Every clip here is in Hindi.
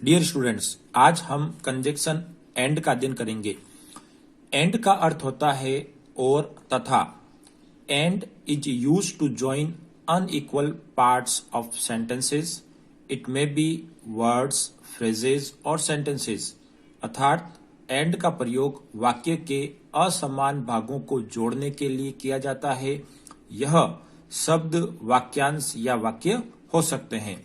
डियर स्टूडेंट्स, आज हम कंजक्शन एंड का अध्ययन करेंगे। एंड का अर्थ होता है और तथा। And is used to join unequal parts of sentences. It may be words, phrases और सेंटेंसेस। अर्थात एंड का प्रयोग वाक्य के असमान भागों को जोड़ने के लिए किया जाता है। यह शब्द, वाक्यांश या वाक्य हो सकते हैं।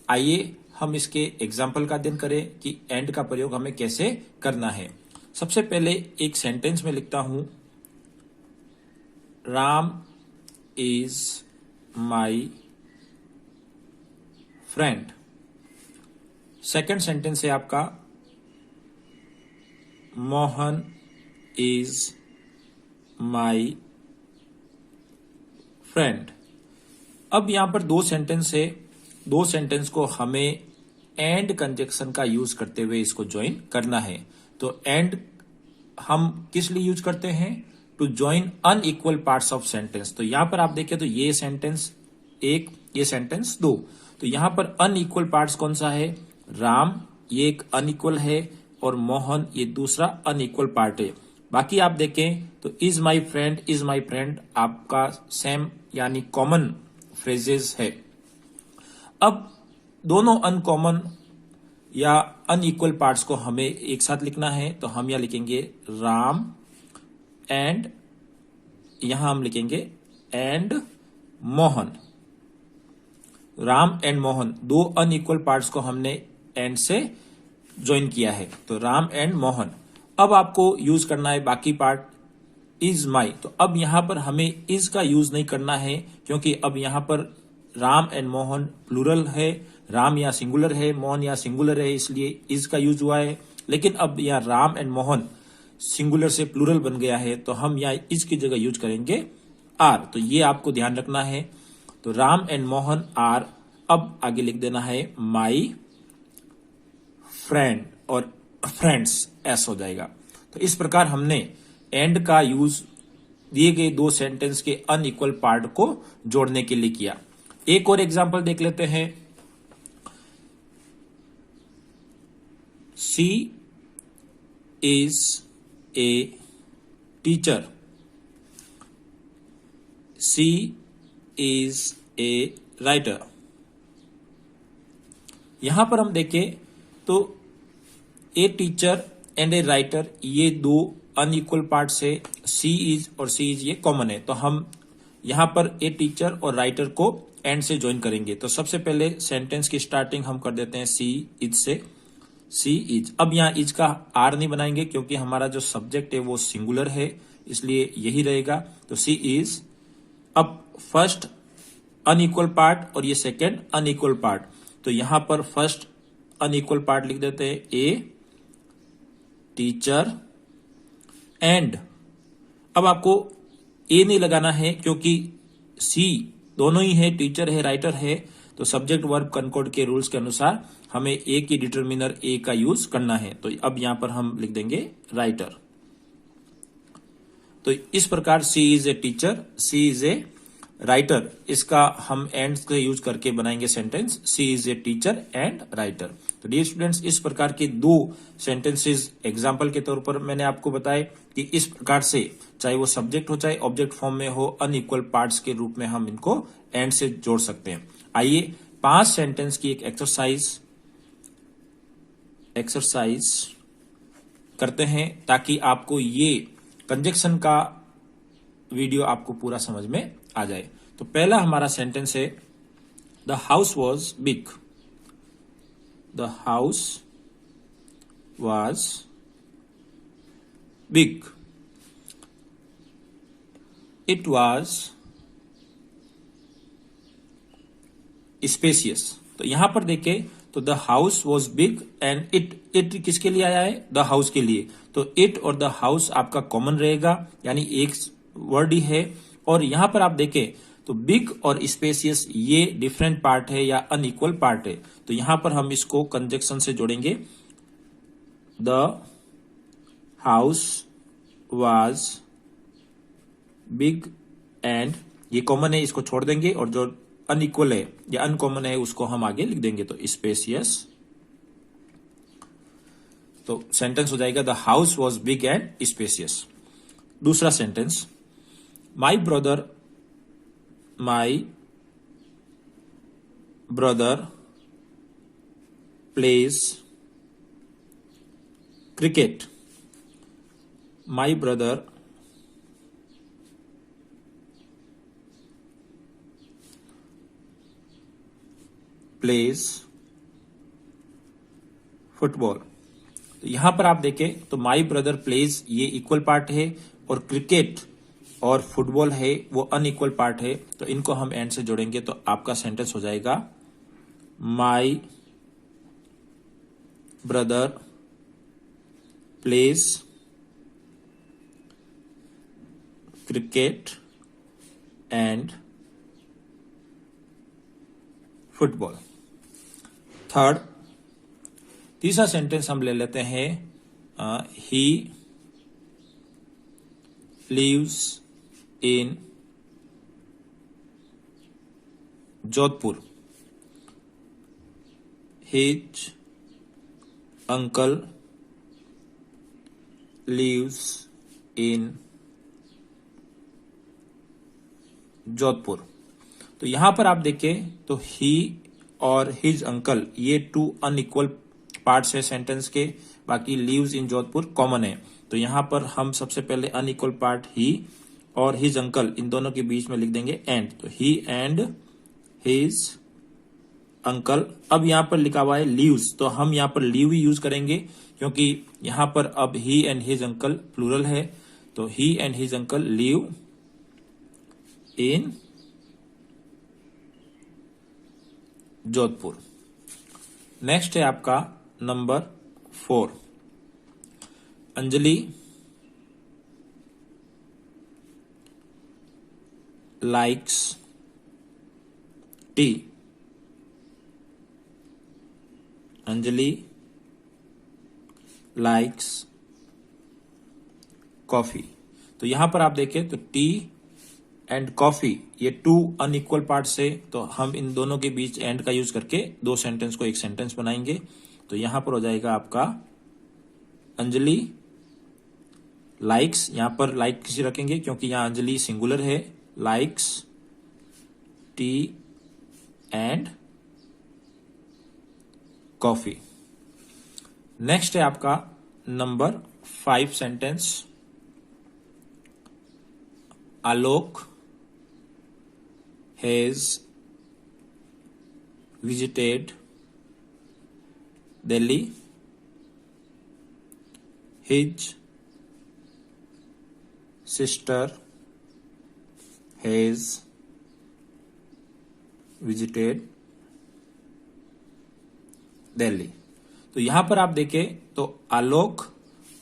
आइए हम इसके एग्जाम्पल का अध्ययन करें कि एंड का प्रयोग हमें कैसे करना है। सबसे पहले एक सेंटेंस में लिखता हूं, Ram is my friend. Second sentence है आपका, मोहन इज माई फ्रेंड। अब यहां पर दो सेंटेंस है, दो सेंटेंस को हमें एंड कंजक्शन का यूज करते हुए इसको ज्वाइन करना है। तो एंड हम किस लिए यूज करते हैं? To join unequal parts of sentence. तो यहां पर आप देखें तो ये सेंटेंस एक, ये सेंटेंस दो। तो यहां पर अनइक्वल पार्ट्स कौन सा है? राम, ये एक अनइक्वल है, और मोहन ये दूसरा अनइक्वल पार्ट है। बाकी आप देखें तो इज माई फ्रेंड आपका सेम यानी कॉमन फ्रेजेस है। अब दोनों अनकॉमन या अनइक्वल पार्ट्स को हमें एक साथ लिखना है। तो हम यहां लिखेंगे राम एंड, यहां हम लिखेंगे एंड मोहन। राम एंड मोहन, दो अनइक्वल पार्ट्स को हमने एंड से ज्वाइन किया है। तो राम एंड मोहन। अब आपको यूज करना है बाकी पार्ट, इज माई। तो अब यहां पर हमें इज का यूज नहीं करना है, क्योंकि अब यहां पर राम एंड मोहन प्लूरल है। राम या सिंगुलर है, मोहन या सिंगुलर है, इसलिए इज का यूज हुआ है। लेकिन अब यहाँ राम एंड मोहन सिंगुलर से प्लूरल बन गया है, तो हम यहाँ इज की जगह यूज करेंगे आर। तो ये आपको ध्यान रखना है। तो राम एंड मोहन आर। अब आगे लिख देना है माई फ्रेंड, और फ्रेंड्स एस हो जाएगा। तो इस प्रकार हमने एंड का यूज दिए गए दो सेंटेंस के अनइक्वल पार्ट को जोड़ने के लिए किया। एक और एग्जांपल देख लेते हैं। C is a teacher. C is a writer. यहां पर हम देखें तो a teacher and a writer, ये दो अनइक्वल पार्ट्स है। सी इज और सी इज ये कॉमन है। तो हम यहां पर ए टीचर और राइटर को एंड से ज्वाइन करेंगे। तो सबसे पहले सेंटेंस की स्टार्टिंग हम कर देते हैं सी इज से। सी इज। अब यहां इज का आर नहीं बनाएंगे, क्योंकि हमारा जो सब्जेक्ट है वो सिंगुलर है, इसलिए यही रहेगा। तो सी इज। अब फर्स्ट अनइक्वल पार्ट और ये सेकेंड अनइक्वल पार्ट। तो यहां पर फर्स्ट अनइक्वल पार्ट लिख देते हैं ए टीचर एंड। अब आपको ए नहीं लगाना है, क्योंकि सी दोनों ही है, टीचर है, राइटर है। तो सब्जेक्ट वर्ब कनकॉर्ड के रूल्स के अनुसार हमें ए की डिटर्मिनर ए का यूज करना है। तो अब यहां पर हम लिख देंगे राइटर। तो इस प्रकार C is a teacher, C is a writer, इसका हम एंड से यूज करके बनाएंगे sentence, C is a teacher and writer. तो डियर स्टूडेंट्स, इस प्रकार के दो सेंटेंसेस एग्जांपल के तौर पर मैंने आपको बताए कि इस प्रकार से चाहे वो सब्जेक्ट हो चाहे ऑब्जेक्ट फॉर्म में हो, अनइक्वल पार्ट्स के रूप में हम इनको एंड से जोड़ सकते हैं। आइए 5 सेंटेंस की एक एक्सरसाइज करते हैं, ताकि आपको ये कंजक्शन का वीडियो आपको पूरा समझ में आ जाए। तो पहला हमारा सेंटेंस है, the house was big. The house was big. It was spacious. तो यहां पर देखें तो the house was big and it किसके लिए आया है? द हाउस के लिए। तो इट और द हाउस आपका कॉमन रहेगा, यानी एक वर्ड ही है। और यहां पर आप देखें तो बिग और स्पेसियस ये डिफरेंट पार्ट है या अनइक्वल पार्ट है। तो यहां पर हम इसको कंजक्शन से जोड़ेंगे, the house was big and, ये कॉमन है, इसको छोड़ देंगे, और जो अनइक्वल है या अनकॉमन है उसको हम आगे लिख देंगे। तो स्पेसियस तो सेंटेंस हो जाएगा the house was big and spacious. दूसरा sentence, my brother plays cricket. My brother plays football. तो यहां पर आप देखें तो माई ब्रदर प्लेज ये इक्वल पार्ट है और क्रिकेट और फुटबॉल है वो अनइक्वल पार्ट है। तो इनको हम एंड से जोड़ेंगे तो आपका सेंटेंस हो जाएगा my brother plays cricket and football. तीसरा सेंटेंस हम ले लेते हैं, he lives in Jodhpur. His uncle lives in Jodhpur. तो यहां पर आप देखें तो ही और हिज अंकल ये टू अनइक्वल पार्ट्स है सेंटेंस के, बाकी लिव्स इन जोधपुर कॉमन है। तो यहां पर हम सबसे पहले अनइक्वल पार्ट ही और हिज अंकल इन दोनों के बीच में लिख देंगे एंड। तो ही एंड हिज अंकल। अब यहां पर लिखा हुआ है लिव्स, तो हम यहां पर लिव ही यूज करेंगे क्योंकि यहां पर अब he and his uncle plural है। तो he and his uncle live in Jodhpur. Next है आपका number 4, Anjali likes tea. Anjali likes coffee. तो यहां पर आप देखें तो टी एंड कॉफी ये टू अनइक्वल पार्ट्स है। तो हम इन दोनों के बीच एंड का यूज करके दो सेंटेंस को एक सेंटेंस बनाएंगे। तो यहां पर हो जाएगा आपका अंजलि लाइक्स, यहां पर लाइक किसी रखेंगे क्योंकि यहां अंजलि सिंगुलर है, likes T and coffee. Next है आपका number 5 sentence, Alok has visited Delhi. His sister has visited Delhi. तो यहां पर आप देखें तो आलोक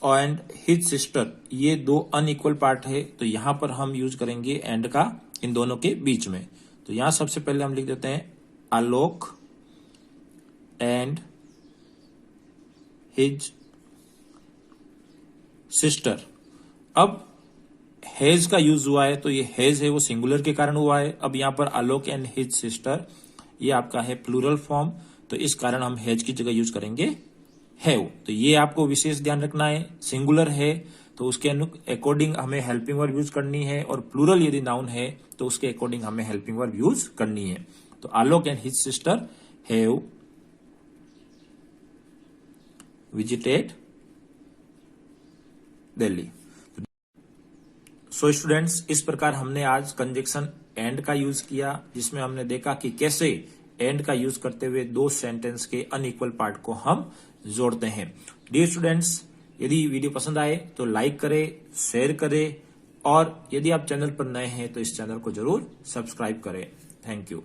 एंड हिज सिस्टर ये दो अनइक्वल पार्ट है। तो यहां पर हम यूज करेंगे एंड का इन दोनों के बीच में। तो यहां सबसे पहले हम लिख देते हैं आलोक एंड हिज सिस्टर। अब हैज का यूज हुआ है तो ये हैज है वो सिंगुलर के कारण हुआ है। अब यहां पर आलोक एंड हिज सिस्टर ये आपका है प्लूरल फॉर्म, तो इस कारण हम हैज की जगह यूज करेंगे हैव। तो ये आपको विशेष ध्यान रखना है, सिंगुलर है तो उसके अकॉर्डिंग हमें हेल्पिंग वर्ब यूज करनी है, और प्लूरल यदि नाउन है तो उसके अकॉर्डिंग हमें हेल्पिंग वर्ब यूज करनी है। तो Alok and his sister have visited Delhi. So students, इस प्रकार हमने आज कंजक्शन एंड का यूज किया, जिसमें हमने देखा कि कैसे एंड का यूज करते हुए दो सेंटेंस के अनइक्वल पार्ट को हम जोड़ते हैं। डियर स्टूडेंट्स, यदि वीडियो पसंद आए तो लाइक करें, शेयर करें, और यदि आप चैनल पर नए हैं तो इस चैनल को जरूर सब्सक्राइब करें। Thank you.